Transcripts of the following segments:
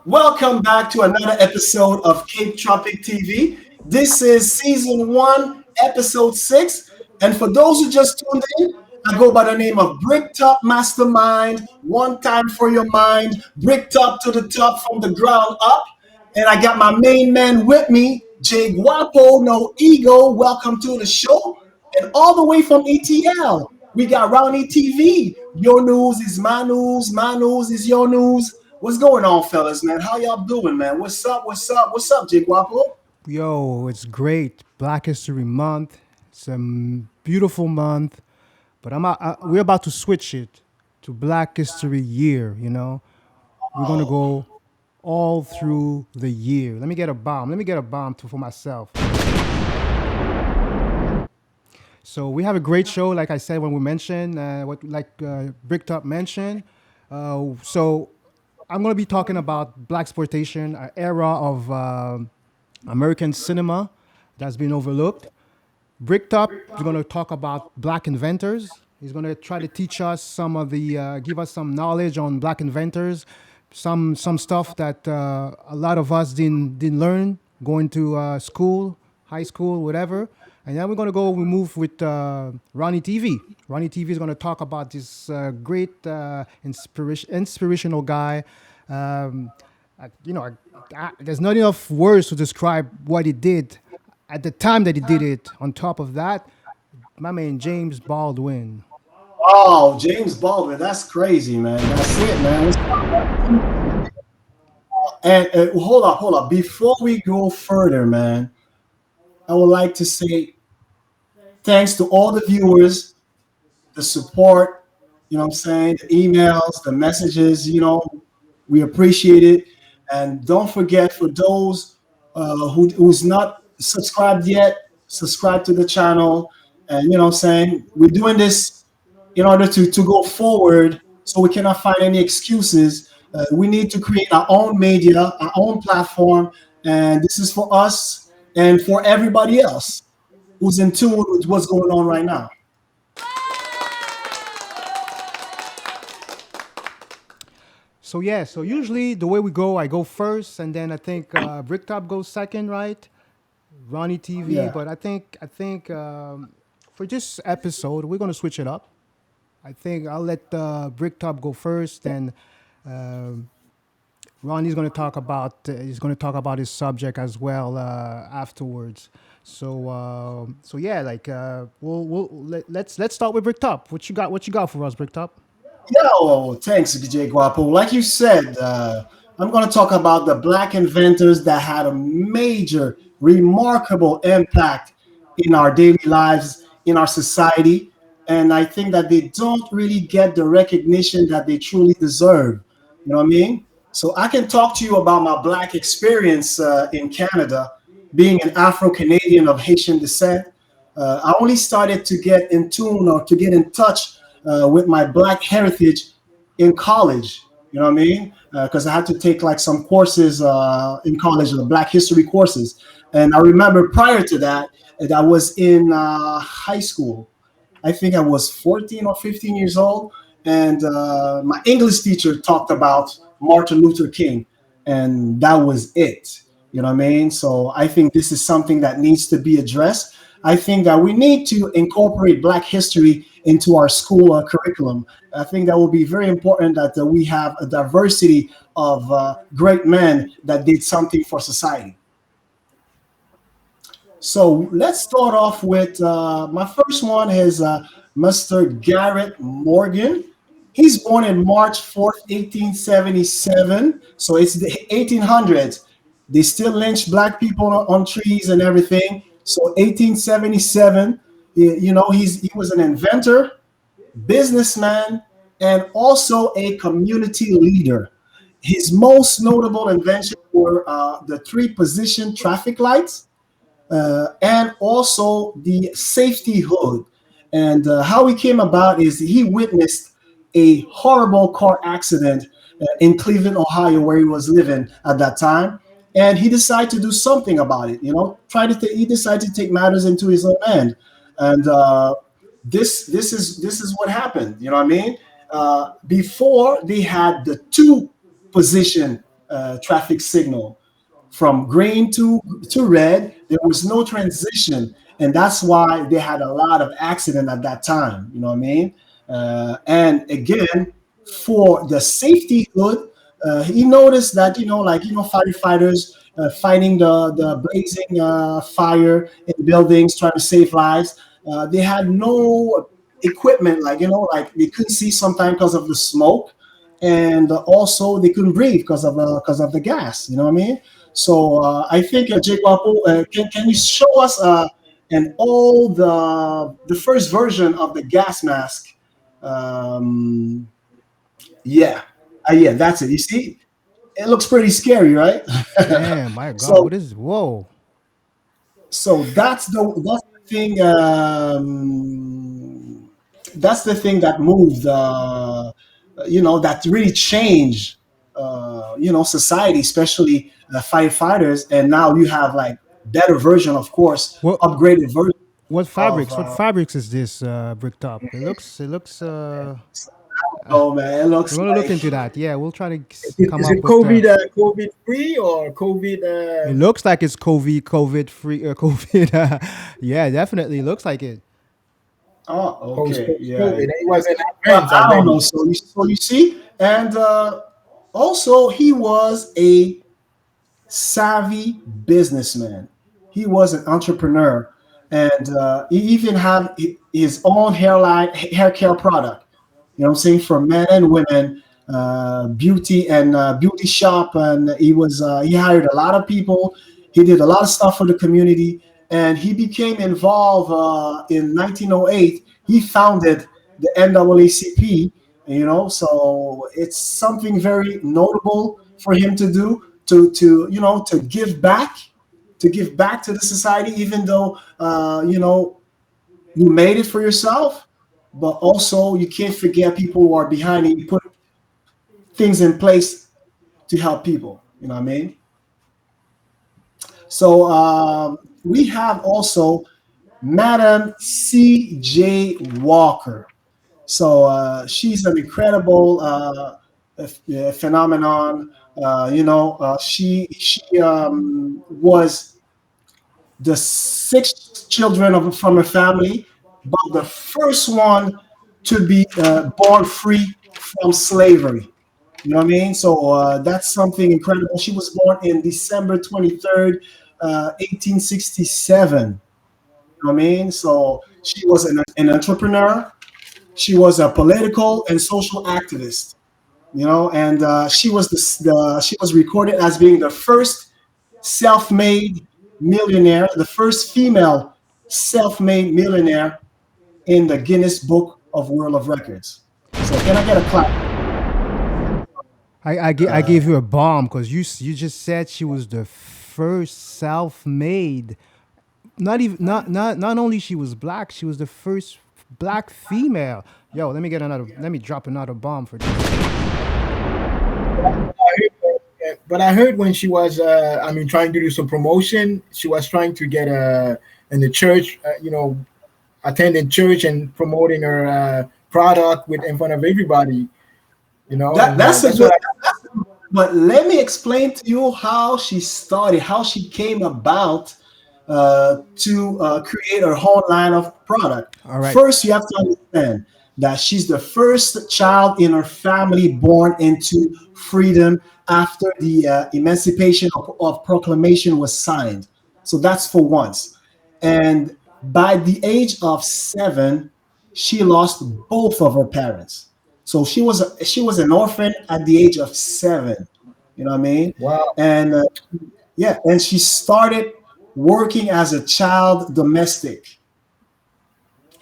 Welcome back to another episode of Kaptropik TV. This is season one, episode 6. And for those who just tuned in, I go by the name of Bricktop Mastermind. One time for your mind, Bricktop to the top from the ground up. And I got my main man with me, Jay Guapo, no ego. Welcome to the show. And all the way from ETL, we got Ronnie TV. Your news is my news is your news. What's going on, fellas, man? How y'all doing, man? What's up? What's up? What's up, Jay Guapo? Yo, it's great. Black History Month. It's a beautiful month, but we're about to switch it to Black History Year. We're gonna Oh, go all through the year. Let me get a bomb. Let me get a bomb for myself. So we have a great show, like I said when we mentioned Bricktop mentioned. So I'm gonna be talking about black exploitation, an era of American cinema that's been overlooked. Bricktop is going to talk about black inventors. He's going to try to teach us give us some knowledge on black inventors, some stuff that a lot of us didn't learn going to school, high school, whatever. And then we move with Ronnie TV. Ronnie TV is going to talk about this great inspirational guy. Um, there's not enough words to describe what he did at the time that he did it. On top of that, my man James Baldwin. oh, James Baldwin. That's crazy, man. That's it, man. And hold up. Before we go further, man, I would like to say thanks to all the viewers, the support, what I'm saying, the emails, the messages, we appreciate it. And don't forget, for those who's not subscribed yet, subscribe to the channel. And what I'm saying, we're doing this in order to go forward, so we cannot find any excuses. We need to create our own media, our own platform, and this is for us and for everybody else who's in tune with what's going on right now. So yeah, so usually the way we go, I go first, and then I think Bricktop goes second, right? Ronnie TV, Yeah. but I think for this episode we're gonna switch it up. I think I'll let Bricktop go first, then um Ronnie's going to talk about his subject as well afterwards. So yeah, let's start with Bricktop. What you got for us, Bricktop? Yo, thanks, Jay Guapo. Like you said, I'm going to talk about the black inventors that had a major, remarkable impact in our daily lives, in our society. And I think that they don't really get the recognition that they truly deserve. You know what I mean? So I can talk to you about my black experience in Canada, being an Afro Canadian of Haitian descent. I only started to get in tune or to get in touch with my black heritage in college. You know what I mean? Because I had to take like some courses in college, the Black History courses. And I remember prior to that, that I was in high school. I think I was 14 or 15 years old, and my English teacher talked about Martin Luther King, and that was it. You know what I mean? So I think this is something that needs to be addressed. I think that we need to incorporate Black history into our school curriculum. I think that will be very important that we have a diversity of great men that did something for society. So let's start off with my first one is Mr. Garrett Morgan. He's born in March 4th, 1877. So it's the 1800s. They still lynch black people on trees and everything. So 1877, he was an inventor, businessman, and also a community leader. His most notable inventions were the three position traffic lights, and also the safety hood. And how he came about is he witnessed a horrible car accident in Cleveland, Ohio, where he was living at that time. And he decided to do something about it. He decided to take matters into his own hand. And this is what happened. You know what I mean? Before they had the two position traffic signal. From green to red, there was no transition, and that's why they had a lot of accident at that time. You know what I mean? And again, for the safety hood, he noticed that firefighters fighting the blazing fire in buildings, trying to save lives. They had no equipment, like they couldn't see sometimes because of the smoke, and also they couldn't breathe because of the gas. You know what I mean? So I think Jake Wapo, can you show us and all the first version of the gas mask? Um, yeah, yeah, that's it. You see, it looks pretty scary, right? Damn, my God, so what is? Whoa. that's the thing. That's the thing that moved. That really changed. Society, especially firefighters, and now you have like better version, of course, What upgraded version what of. fabrics? What fabrics is this brick top? It looks. Oh man, it We're looks gonna look like into that. Yeah, we'll try to come Is up it with the. COVID free or COVID It looks like it's COVID free. COVID. Yeah, definitely looks like it. oh, post okay, post yeah. COVID? It was in Well, advance I don't know. already. So you see, and also he was a savvy businessman. He was an entrepreneur, and he even had his own hair care product. You know what I'm saying, for men and women, beauty and beauty shop, and he hired a lot of people. He did a lot of stuff for the community, and he became involved in 1908. He founded the NAACP. So it's something very notable for him to do, to give back to the society, even though you made it for yourself, but also you can't forget people who are behind it. You put things in place to help people. You know what I mean? So we have also Madam C.J. Walker. So she's an incredible phenomenon. She was the six children from a family, but the first one to be born free from slavery. You know what I mean? So that's something incredible. She was born in December 23rd, 1867. You know what I mean? So she was an entrepreneur. She was a political and social activist. And she was recorded as being the first self-made millionaire, the first female self-made millionaire in the Guinness Book of World of Records. So can I get a clap? I gave you a bomb because you just said she was the first self-made. Not only she was black, she was the first black female. Yo, let me drop another bomb for this. But I heard when she was, I mean, trying to do some promotion, she was trying to get in the church, attending church and promoting her product with in front of everybody, That and that's a that's good. what I. But let me explain to you how she started, how she came about to create her whole line of product. All right. First, you have to understand that she's the first child in her family born into freedom after the Emancipation of Proclamation was signed. So that's for once. And by the age of 7, she lost both of her parents. So she was an orphan at the age of 7. You know what I mean? Wow. And yeah, and she started working as a child domestic,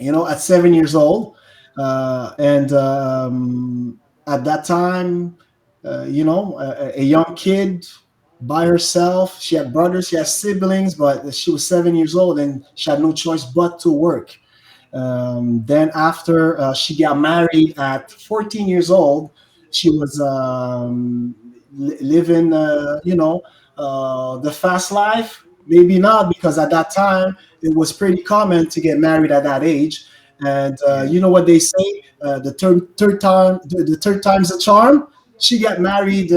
at 7 years old. And at that time, a young kid by herself. She had brothers, she had siblings, but she was 7 years old and she had no choice but to work. Then after she got married at 14 years old, she was living, the fast life. Maybe not, because at that time it was pretty common to get married at that age. And you know what they say? The third time's a charm. She got married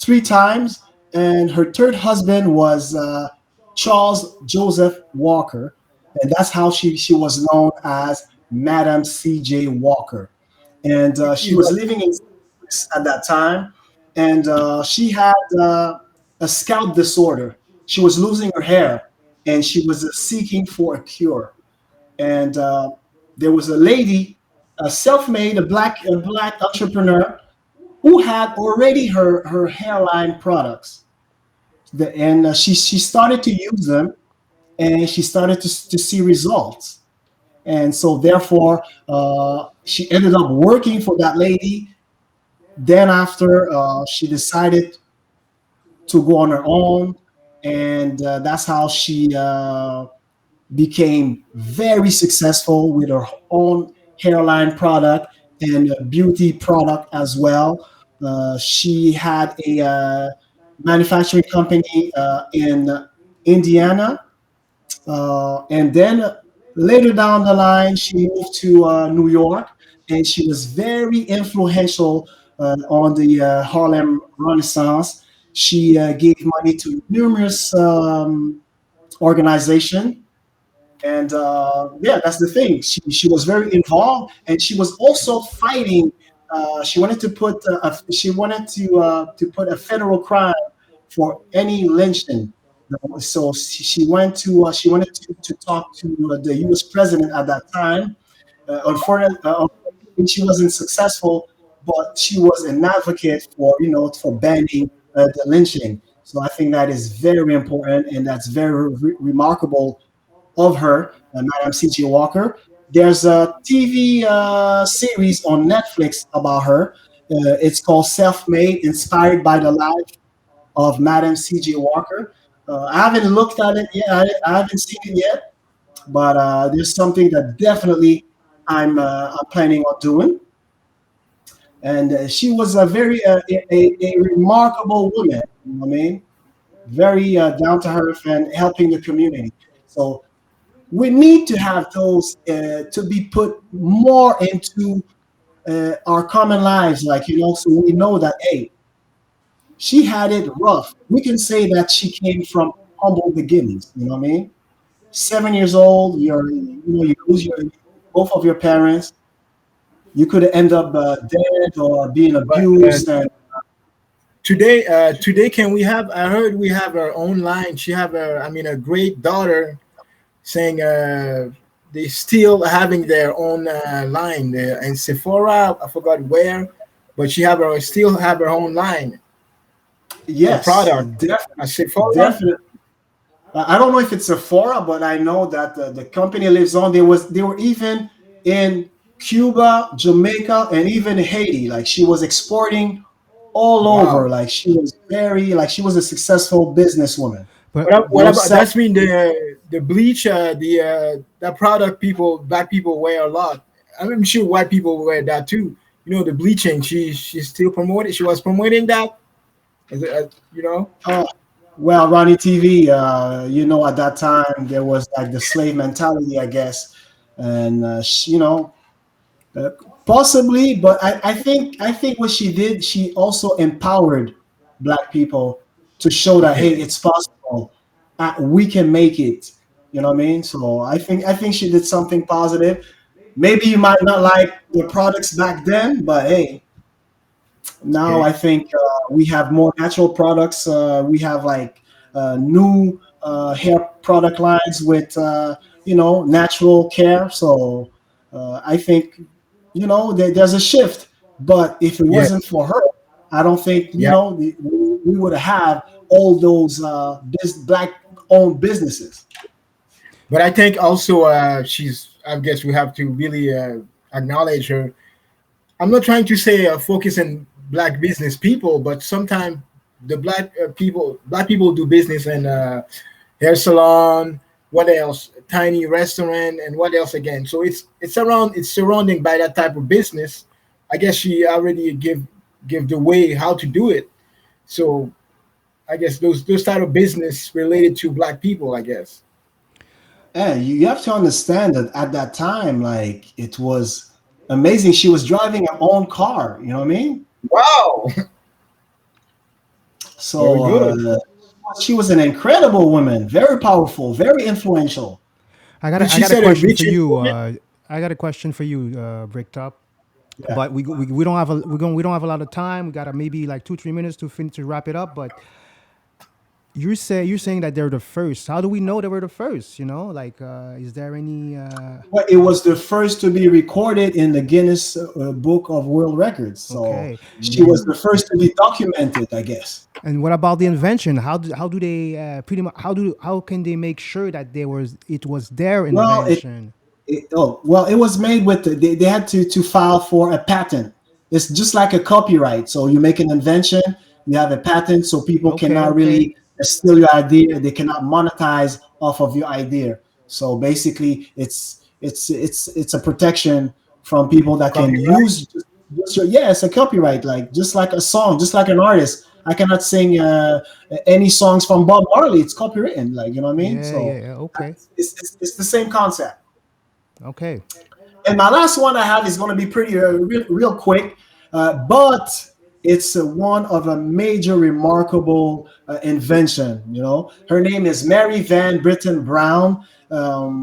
three times, and her third husband was Charles Joseph Walker, and that's how she was known as Madam C.J. Walker. And she Is was that living in at that time, and she had a scalp disorder. She was losing her hair, and she was seeking for a cure. And there was a lady, a self-made, a black entrepreneur who had already her hairline products. And she started to use them, and she started to see results. And so therefore, she ended up working for that lady. Then after, she decided to go on her own, and that's how she became very successful with her own hairline product and a beauty product as well. She had a manufacturing company in Indiana, and then later down the line, she moved to New York, and she was very influential on the Harlem Renaissance. She gave money to numerous organizations, and yeah, that's the thing. She was very involved, and she was also fighting. She wanted to put she wanted to put a federal crime for any lynching. So she went to she wanted to talk to the U.S. president at that time. Unfortunately, she wasn't successful, but she was an advocate for for banning the lynching. So I think that is very important, and that's very remarkable of her, Madam C.J. Walker. There's a TV series on Netflix about her. It's called Self Made, inspired by the life of Madam C.J. Walker. I haven't looked at it yet. I haven't seen it yet, but there's something that definitely I'm planning on doing. And she was a very a remarkable woman. You know what I mean? Very down to earth and helping the community. So we need to have those to be put more into our common lives, like so we know that hey, she had it rough. We can say that she came from humble beginnings. You know what I mean? 7 years old, you lose both of your parents. You could end up dead or being but abused, and today can we have? I heard we have our own line. She have a, I mean, a great daughter saying they still having their own line there in Sephora. I forgot where, but she have her still have her own line of yes, product. A Sephora. definitely. I don't know if it's Sephora, but I know that the company lives on. They were even in Cuba, Jamaica, and even Haiti. Like she was exporting all over. Wow. Like she was a successful businesswoman. But What about Self, that's mean the bleach the product people black people wear a lot. I'm sure white people wear that too. You know the bleaching. She still promoted. She was promoting that. Is it, you know? oh, well, Ronnie TV. At that time there was like the slave mentality, I guess, and Uh, possibly, but I think what she did, she also empowered black people to show that hey, Okay. it's possible. We can make it. You know what I mean? So I think she did something positive. Maybe you might not like the products back then, but hey, now Okay. I think we have more natural products. We have like new hair product lines with natural care. So I think there's a shift. But if it Yeah. wasn't for her, I don't think Yeah. we would have all those black owned businesses. But I think also she's. I guess we have to really acknowledge her. I'm not trying to say focus on black business people, but sometimes the black people do business in hair salon. What else? Tiny restaurant, and what else again? So it's surrounding by that type of business. I guess she already give the way how to do it. So I guess those type of business related to black people. I guess. And you have to understand that at that time, like it was amazing. She was driving her own car. You know what I mean? Wow. Very So good. she was an incredible woman, very powerful, very influential. Did I she got a set a question for reaching you. moment? I got a question for you, Bricktop. Yeah. But we don't have we don't have a lot of time. We got maybe like 2 3 minutes to finish to wrap it up. But you're saying that they're the first. How do we know they were the first? You know, like is there any? Well, it was the first to be recorded in the Guinness Book of World Records. So Okay, she was the first to be documented, I guess. and what about the invention? How do they pretty much how can they make sure that it was their Well, invention? it was made with they had to file for a patent. It's just like a copyright. So you make an invention, you have a patent, so people Okay, cannot okay. really steal your idea. They cannot monetize off of your idea. So basically, it's a protection from people that can Copyright. use just your, yeah, it's a copyright, like just like a song, just like an artist. I cannot sing any songs from Bob Marley. It's copywritten, like you know what I mean. Yeah, yeah, So yeah. Okay, it's the same concept. okay. And my last one I have is going to be pretty real quick, but it's one of a major, remarkable invention. You know, her name is Mary Van Britten Brown.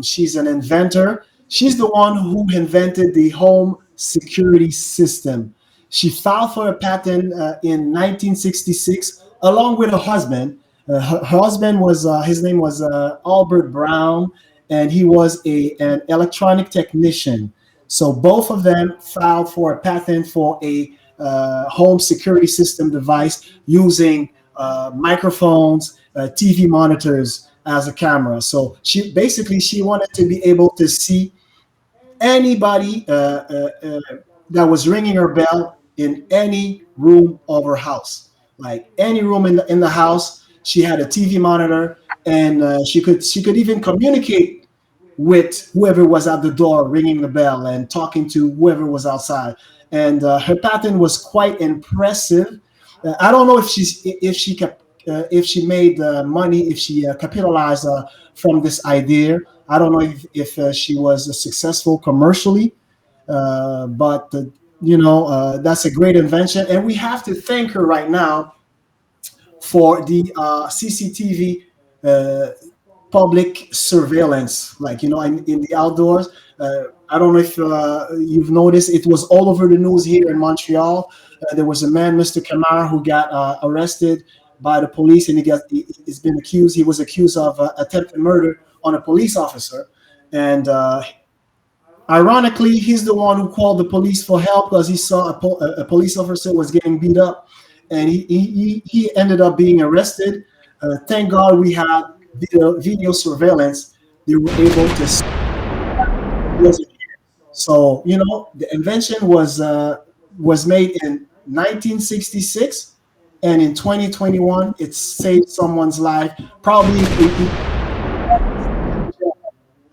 She's an inventor. She's the one who invented the home security system. She filed for a patent in 1966 along with her husband. Her husband was his name was Albert Brown, and he was an electronic technician. So both of them filed for a patent for a home security system device using microphones, TV monitors as a camera. So she wanted to be able to see anybody that was ringing her bell in any room of her house, like any room in the house. She had a TV monitor, and she could even communicate with whoever was at the door ringing the bell and talking to whoever was outside. And her patent was quite impressive. I don't know if she made money, if she capitalized from this idea. I don't know if she was successful commercially, but that's a great invention, and we have to thank her right now for the CCTV public surveillance, like in the outdoors. I don't know if you've noticed, it was all over the news here in Montreal. There was a man, Mr. Kamar, who got arrested by the police, and he's been accused. He was accused of attempted murder on a police officer, and ironically, he's the one who called the police for help because he saw a police officer was getting beat up, and he ended up being arrested. Thank God we had video surveillance. They were able to see who was. So the invention was made in 1966, and in 2021 it saved someone's life. Probably,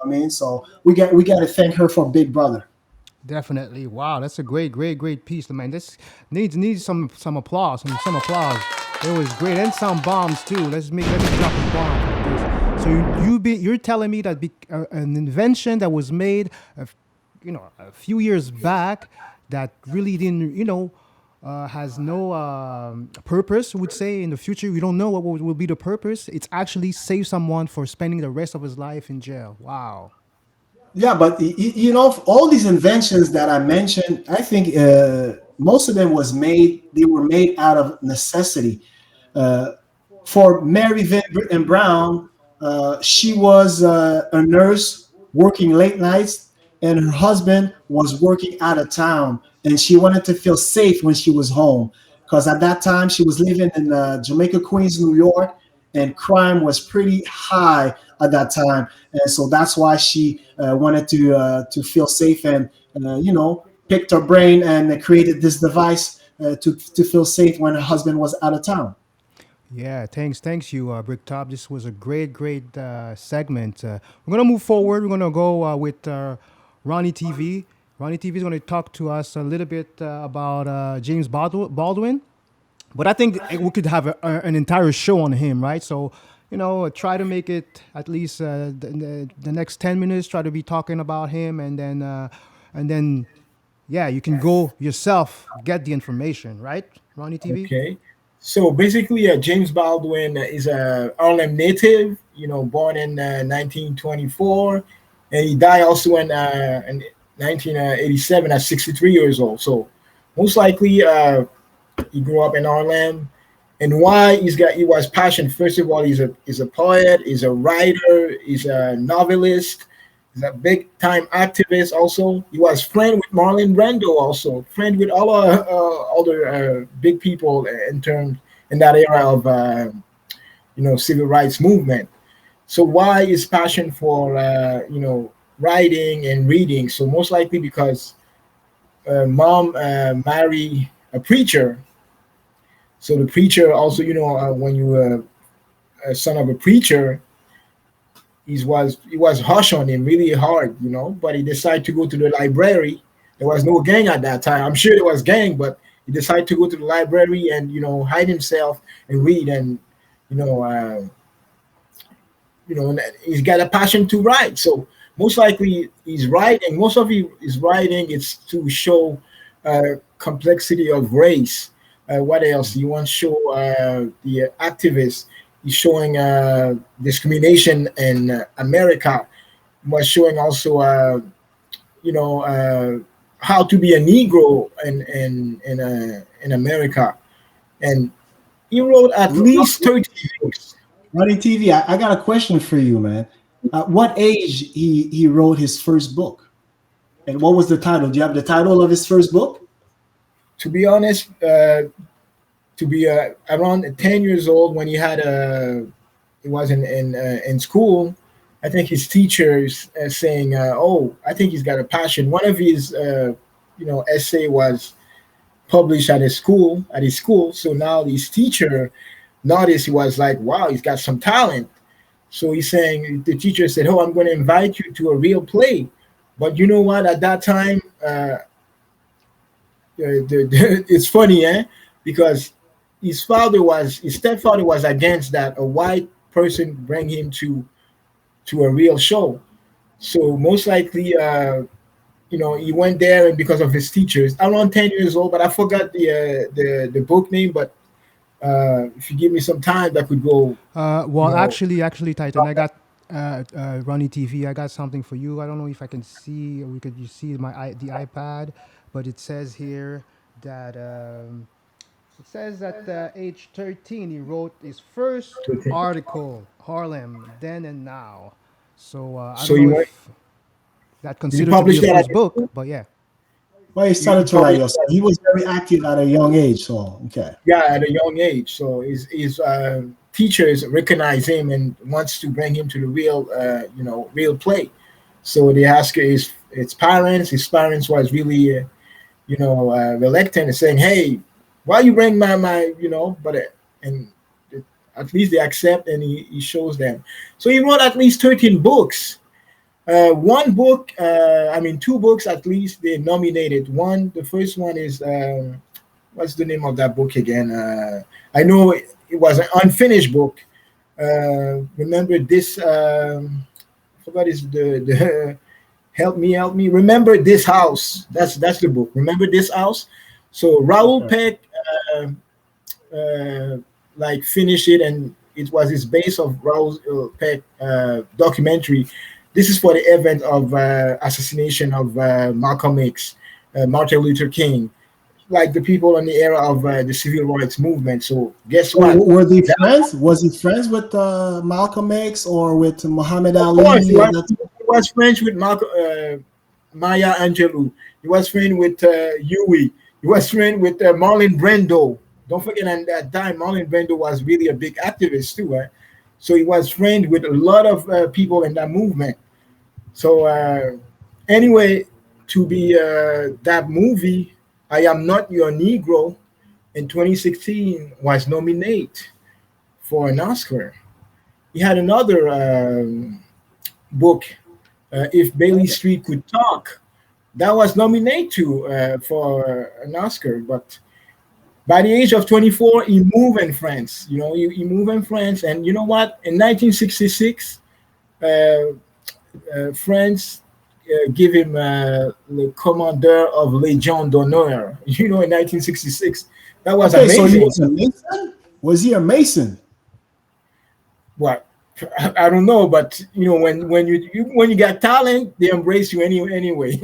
I mean, so we got to thank her for Big Brother. Definitely. Wow, that's a great piece, man. This needs some applause, some applause. It was great, and some bombs too. Let me drop a bomb with this. So you're telling me that an invention that was made, a few years back, that really didn't, has no purpose. Would say in the future we don't know what will be the purpose. It's actually save someone for spending the rest of his life in jail. Wow. Yeah, but all these inventions that I mentioned, I think most of them they were made out of necessity. Uh, for Mary Van Britten Brown, she was a nurse working late nights, and her husband was working out of town, and she wanted to feel safe when she was home because at that time she was living in Jamaica, Queens, New York, and crime was pretty high at that time, and so that's why she wanted to feel safe, and picked her brain and created this device to feel safe when her husband was out of town. Yeah, thanks you, Bricktop. This was a great segment. We're gonna move forward. We're gonna go with Ronnie TV. Ronnie TV is gonna talk to us a little bit about James Baldwin. But I think we could have an entire show on him, right? So, try to make it at least the next 10 minutes. Try to be talking about him, and then, yeah, you can go yourself get the information, right, Ronnie TV? Okay. So basically, James Baldwin is a Harlem native, born in 1924, and he died also in 1987 at 63 years old. So most likely, he grew up in Harlem. And why he was passionate. First of all, he's a poet, he's a writer, he's a novelist, he's a big time activist. Also, he was friend with Marlon Brando. Also, friend with all other big people in terms in that era of civil rights movement. So why is passion for writing and reading? So most likely because mom married a preacher. So the preacher also, when you were a son of a preacher, he was harsh on him really hard, But he decided to go to the library. There was no gang at that time. I'm sure there was gang, but he decided to go to the library and hide himself and read and you know uh, and he's got a passion to write. So most likely he's writing. Most of his writing is to show complexity of race. What else? You want to show the activists. He's showing discrimination in America. Was showing also, you know, uh, how to be a Negro in America. And he wrote at least 30 books. Running TV, I got a question for you, man. At what age he wrote his first book, and what was the title? Do you have the title of his first book? To be honest, to be around 10 years old when he was in school. I think his teachers saying, "Oh, I think he's got a passion." One of his essay was published at his school. So now his teacher noticed, he was like, "Wow, he's got some talent." So he's saying, the teacher said, "Oh, I'm going to invite you to a real play." But you know what? At that time, it's funny, eh? Because his stepfather was against that a white person bring him to a real show. So most likely, he went there, and because of his teachers, around 10 years old. But I forgot the book name. But if you give me some time, that could go. You Well, know, actually, Titan, I got Ronnie TV. I got something for you. I don't know if I can see, or we could you see the iPad, but it says here that it says that age 13 he wrote his first article, Harlem, then and now. So I so don't know you went. if that Did you considered to be publish a that at first your book, school? but yeah. Well, he You started to write published yourself. He was very active at a young age. So okay. Yeah, at a young age. So his teachers recognize him and wants to bring him to the real play. So they ask his parents. His parents was really reluctant and saying, "Hey, why you bring my But and at least they accept, and he shows them. So he wrote at least 13 books. One book, I mean, two books at least, they nominated. The first one is, what's the name of that book again? I know it was an unfinished book. Remember this, I forgot is the help me. Remember this house. That's the book. Remember this house. So Raoul Okay. Peck uh, like finished it, and it was his base of Raoul Peck documentary. This is for the event of assassination of Malcolm X, Martin Luther King, like the people in the era of the civil rights movement. So guess So what? were they That, friends? Was he friends with Malcolm X or with Muhammad of course, Ali? And that's he was friends with Malcolm, Maya Angelou. He was friend with Huey. He was friend with Marlon Brando. Don't forget, at that time, Marlon Brando was really a big activist too. So he was friend with a lot of people in that movement. So anyway, to be that movie, I Am Not Your Negro in 2016 was nominated for an Oscar. He had another book, If Bailey okay. Street Could Talk, that was nominated for an Oscar. But by the age of 24, he moved in France. He moved in France, and you know what? In 1966, uh, France give him the Commander of Legion d'Honneur. In 1966. That was Okay, so he amazing. was a Mason. Was he a Mason? What? I don't know, but when you got talent, they embrace you anyway.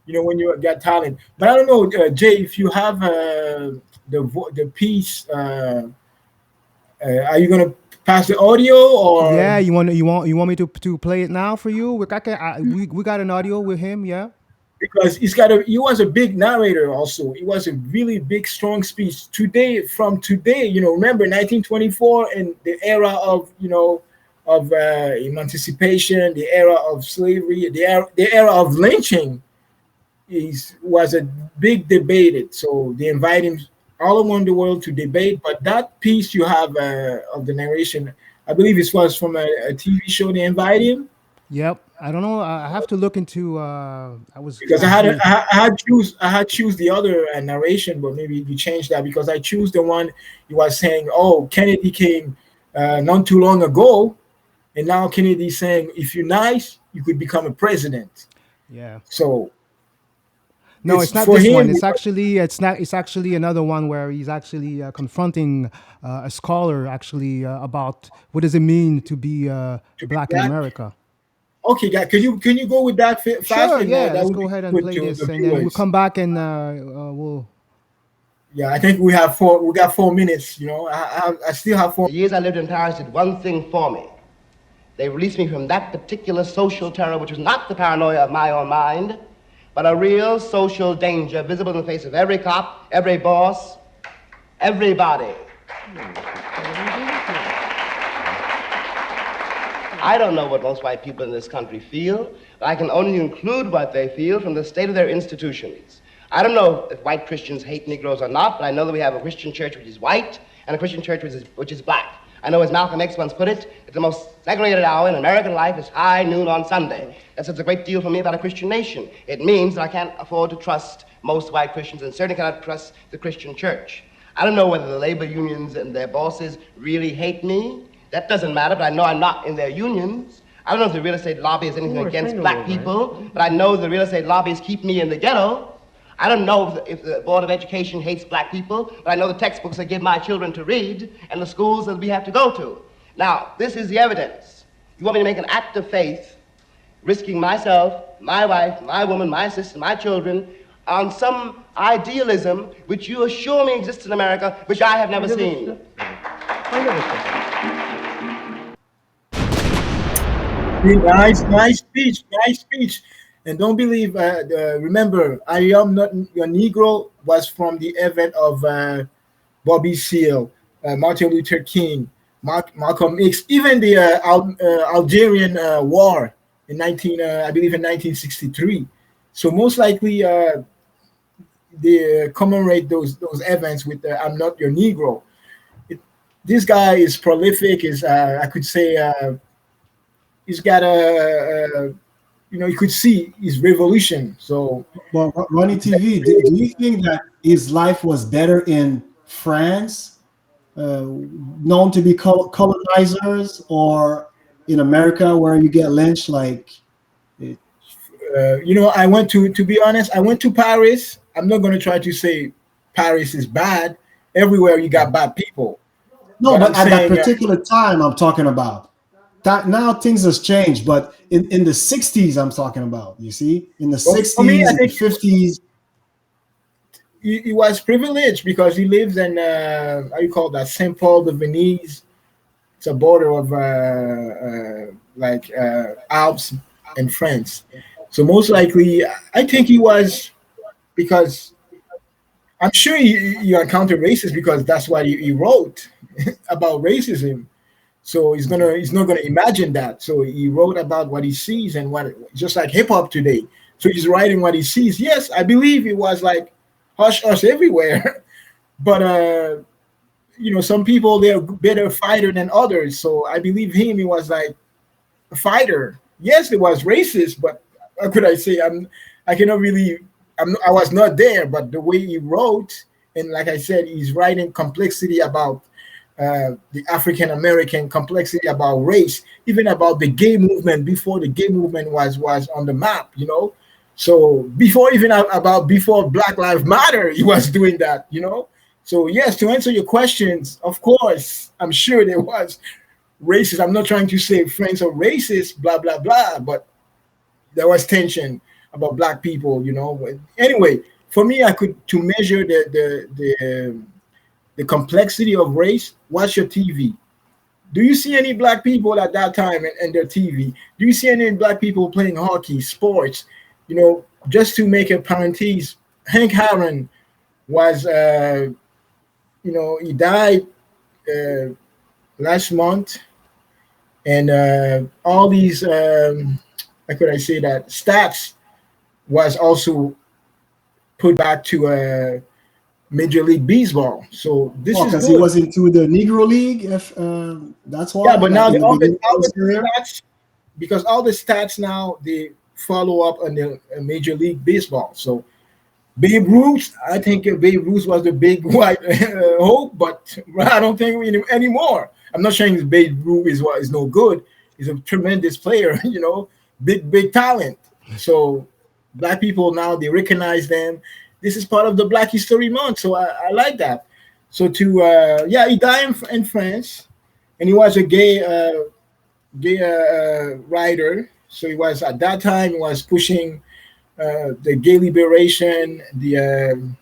When you got talent. But I don't know, Jay, if you have the piece, are you gonna pass the audio Yeah, or you want me to play it now for you? We got an audio with him. Yeah. because he was a big narrator also. It was a really big, strong speech. Today, remember 1924 and the era of emancipation, the era of slavery, the era of lynching was a big debated. So they invite him all around the world to debate. But that piece you have of the narration, I believe it was from a TV show. They invite him Yep. I don't know. I have to look into. I was because actually. I had choose the other narration, but maybe you changed that because I choose the one you was saying. Oh, Kennedy came not too long ago, and now Kennedy's saying if you're nice, you could become a president. Yeah. So No, it's it's not for this one. him. It's actually another one where he's actually confronting a scholar actually about what does it mean to be To be black in black. America. Okay, guys, can you go with that fast, Sure. and Yeah. that Let's would go be ahead and good play to the this, and then we'll viewers. come back and we'll. Yeah, I think we have four. We got 4 minutes. I still have four. The years I lived in Paris did one thing for me. They released me from that particular social terror, which was not the paranoia of my own mind, but a real social danger visible in the face of every cop, every boss, everybody. I don't know what most white people in this country feel, but I can only conclude what they feel from the state of their institutions. I don't know if white Christians hate Negroes or not, but I know that we have a Christian church which is white and a Christian church which is black. I know, as Malcolm X once put it, that the most segregated hour in American life is high noon on Sunday. That says a great deal for me about a Christian nation. It means that I can't afford to trust most white Christians and certainly cannot trust the Christian church. I don't know whether the labor unions and their bosses really hate me. That doesn't matter, but I know I'm not in their unions. I don't know if the real estate lobby is anything against black people, but I know the real estate lobbies keep me in the ghetto. I don't know if the Board of Education hates black people, but I know the textbooks they give my children to read and the schools that we have to go to. Now, this is the evidence. You want me to make an act of faith, risking myself, my wife, my woman, my sister, my children, on some idealism which you assure me exists in America, which I have never seen. Nice speech, nice speech. And don't believe. Remember, I am not your Negro was from the event of Bobby Seale, Martin Luther King, Malcolm X, even the Algerian War in I believe in 1963. So most likely they commemorate those events with "I'm not your Negro." This guy is prolific. Is I could say he's got you could see his revolution. So Well, Ronnie TV, do you think that his life was better in France, known to be colonizers, or in America where you get lynched? Like, it, I went to be honest, I went to Paris. I'm not going to try to say Paris is bad. Everywhere you got bad people, no, but I'm but at that saying particular time, I'm talking about. Now things has changed, but in the 60s, I'm talking about. You see, in the for me, 60s, I in the think 50s. he was privileged because he lives in how you call that, Saint Paul de Venise. It's a border of Alps and France. So most likely, I think he was, because I'm sure he encountered racism because that's what he wrote about racism. So he's not gonna imagine that. So he wrote about what he sees and what, just like hip hop today. So he's writing what he sees. Yes, I believe it was like hush hush everywhere, but some people they're better fighter than others. So I believe him. He was like a fighter. Yes, it was racist, but how could I say? I cannot really. I was not there, but the way he wrote, and like I said, he's writing complexity about the African American complexity about race, even about the gay movement before the gay movement was on the map. So before even about before Black Lives Matter, he was doing that. So yes, to answer your questions, of course, I'm sure there was racist. I'm not trying to say friends are racist, blah blah blah, but there was tension about black people. Anyway, for me, I could to measure the complexity of race. Watch your TV. Do you see any black people at that time in their TV? Do you see any black people playing hockey, sports? Just to make a parenthesis, Hank Aaron was, he died uh, last month, and all these, how could I say that, stats was also put back to Major League Baseball. So this Oh, is because he good. was into the Negro League. If that's Yeah, why, but like now in the all the beginning of all his the career. stats, because all the stats now they follow up on the Major League Baseball. So Babe Ruth, I think Babe Ruth was the big white hope, but I don't think we anymore. I'm not saying Babe Ruth is no good. He's a tremendous player, big talent. So black people now they recognize them. This is part of the Black History Month, so I like that. So to yeah, he died in France, and he was a gay writer. So he was at that time he was pushing the gay liberation, the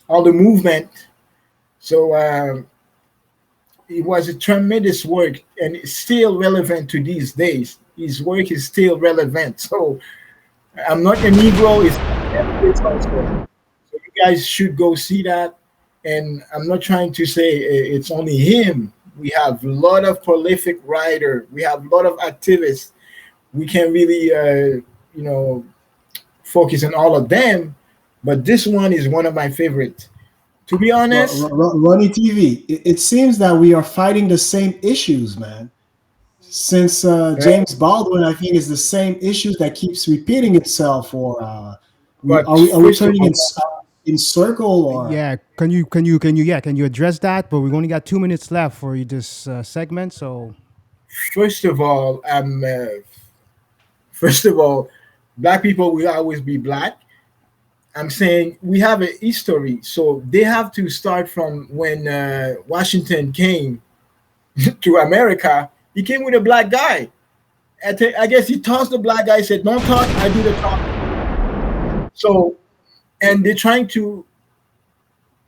all the movement. So it was a tremendous work, and it's still relevant to these days. His work is still relevant. So I'm not a Negro. It's Netflix also. So you guys should go see that. And I'm not trying to say it's only him. We have a lot of prolific writer. We have a lot of activists. We can really, focus on all of them. But this one is one of my favorites. To be honest, Ronnie TV. It seems that we are fighting the same issues, man. Since uh, James Baldwin, I think, is the same issues that keeps repeating itself. Or but are we first of turning all, in circle? Or Yeah, can you address that? But we've only got 2 minutes left for this segment, so first of all, first of all, black people will always be black. I'm saying we have a history, so they have to start from when Washington came to America. He came with a black guy. I guess he tossed the black guy. Said, "Don't talk. I do the talking." So, and they're trying to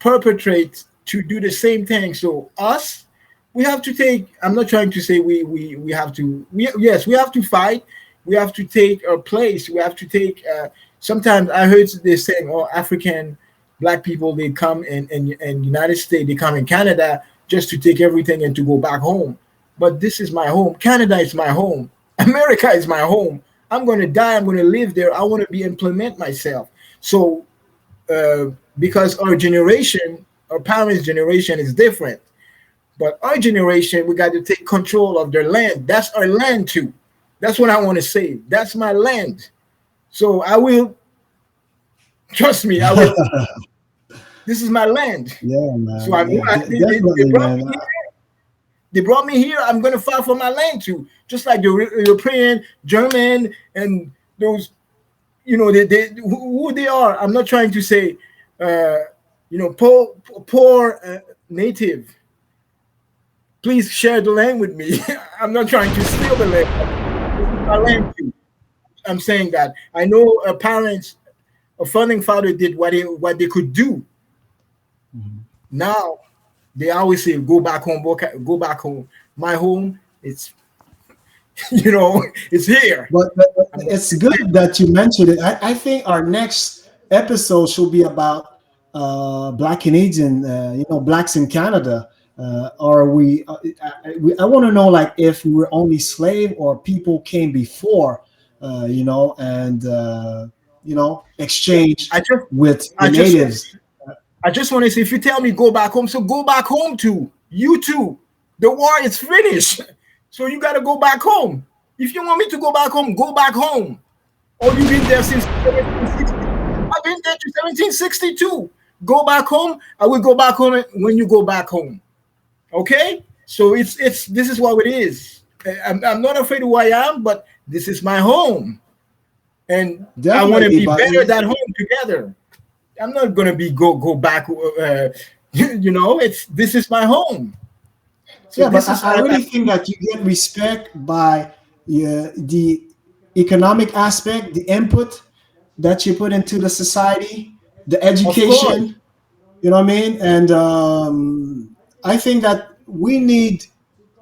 perpetrate to do the same thing. So us, we have to take. I'm not trying to say we have to. Yes, we have to fight. We have to take our place. We have to take. Sometimes I heard they saying, "Oh, African black people they come in United States, they come in Canada just to take everything and to go back home." But this is my home. Canada is my home. America is my home. I'm going to die. I'm going to live there. I want to be implement myself. So uh, because our generation, our parents' generation is different. But our generation, we got to take control of their land. That's our land too. That's what I want to say. That's my land. So I will trust me. I will. This is my land. yeah, So man. Yeah, they definitely, brought man. me here. They brought me here. I'm going to fight for my land too. Just like the European, German, and those. They who they are. I'm not trying to say, uh, poor native. Please share the land with me. I'm not trying to steal the land. This is my land too. I'm saying that I know parents, a founding father did what they could do. Now they always say, "Go back home, go back home." My home, it's it's here. But I'm gonna it's good that you mentioned it. I think our next episode should be about Black Canadian, blacks in Canada. Are we? I want to know, like, if we were only slave or people came before, and exchange I just with the I just natives. I just want to say, if you tell me go back home, so go back home too. You too. The war is finished. So you got to go back home. If you want me to go back home, go back home. Or you've been there since 1760. I've been there to 1762. Go back home. I will go back home when you go back home. Okay, so it's this is what it is. I'm not afraid of who I am, but this is my home, and I want to Definitely, be but better that home together. I'm not gonna be go back. It's this is my home. So yeah, but this I, is I really think that you get respect by the economic aspect, the input that you put into the society, the of course education. You know what I mean? And I think that we need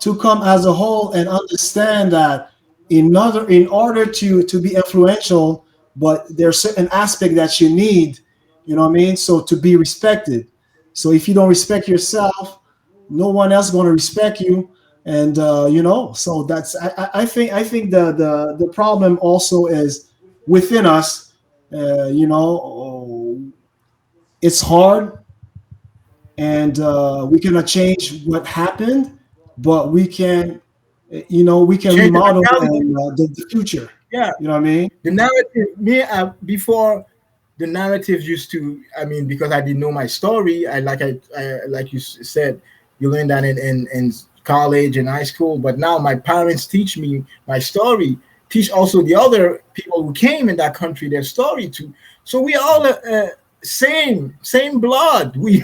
to come as a whole and understand that in order to be influential, but there's certain aspect that you need. You know what I mean? So to be respected. So if you don't respect yourself, no one else going to respect you. And so that's I think the problem also is within us. It's hard, and we cannot change what happened, but we can change the remodel mentality. and the future. Yeah, You know what I mean? the narrative. Me before the narrative used to. I mean, because I didn't know my story. I like you said, you learn that in college and high school. But now my parents teach me my story. Teach also the other people who came in that country their story too. So we all same blood. We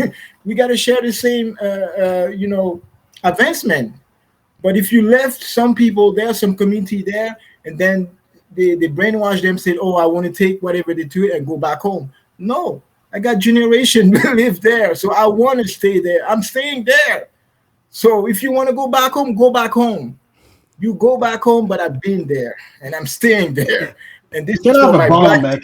got to share the same advancement. But if you left some people there, some community there, and then they brainwash them, say, "Oh, I want to take whatever they do and go back home." No, I got generation live there, so I want to stay there. I'm staying there. So if you want to go back home, go back home. You go back home, but I've been there and I'm staying there. And this Can is I for have a my bomb, black man?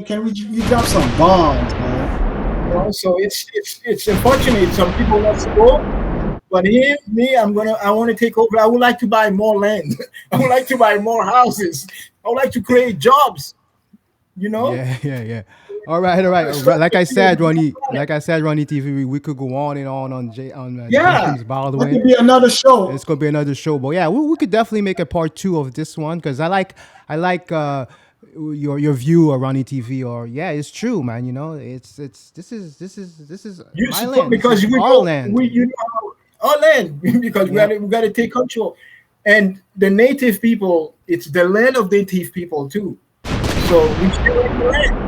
Can we you drop some bombs, man? people. So it's unfortunate. Some people want to go, but here, me, I want to take over. I would like to buy more land. I would like to buy more houses. I would like to create jobs. You know, Yeah, yeah, yeah. All right, all right. Like especially I in a said, different Ronnie. planet. Like I said, Ronnie TV. We could go on Yeah, James That Baldwin. could be another show. It's gonna be another show, but yeah, we could definitely make a part two of this one because I like your view of Ronnie TV. Or yeah, it's true, man. It's this is you my support land. This is because we our know land. we you know our land because Yep. we got to take control. And the native people, it's the land of native people too. So we share the land.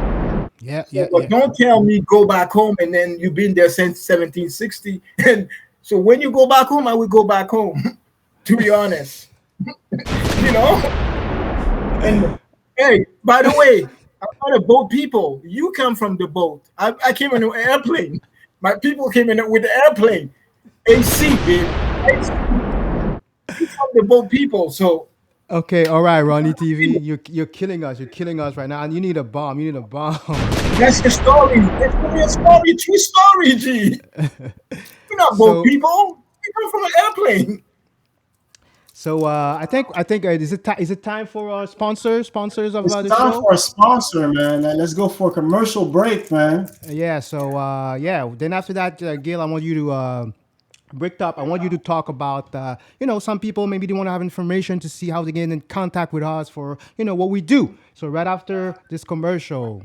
Yeah, So, yeah, but yeah. don't tell me go back home and then you've been there since 1760. And so when you go back home, I will go back home. To be honest, you know. And hey, by the way, I'm not a boat people. You come from the boat. I came in an airplane. My people came in with the airplane. AC, baby. AC. You from the boat people. So Okay, all right, Ronnie TV. You're killing us. You're killing us right now. And you need a bomb. You need a bomb. that's the story. That's the real story. True story, G. We're not boat so people. We come from an airplane. I think is it time for sponsors of It's the time show? for a sponsor, man. Let's go for a commercial break, man. Yeah. So yeah. Then after that, Gail, I want you to Bricked up. I want you to talk about, some people maybe they want to have information to see how they get in contact with us for, what we do. So right after this commercial.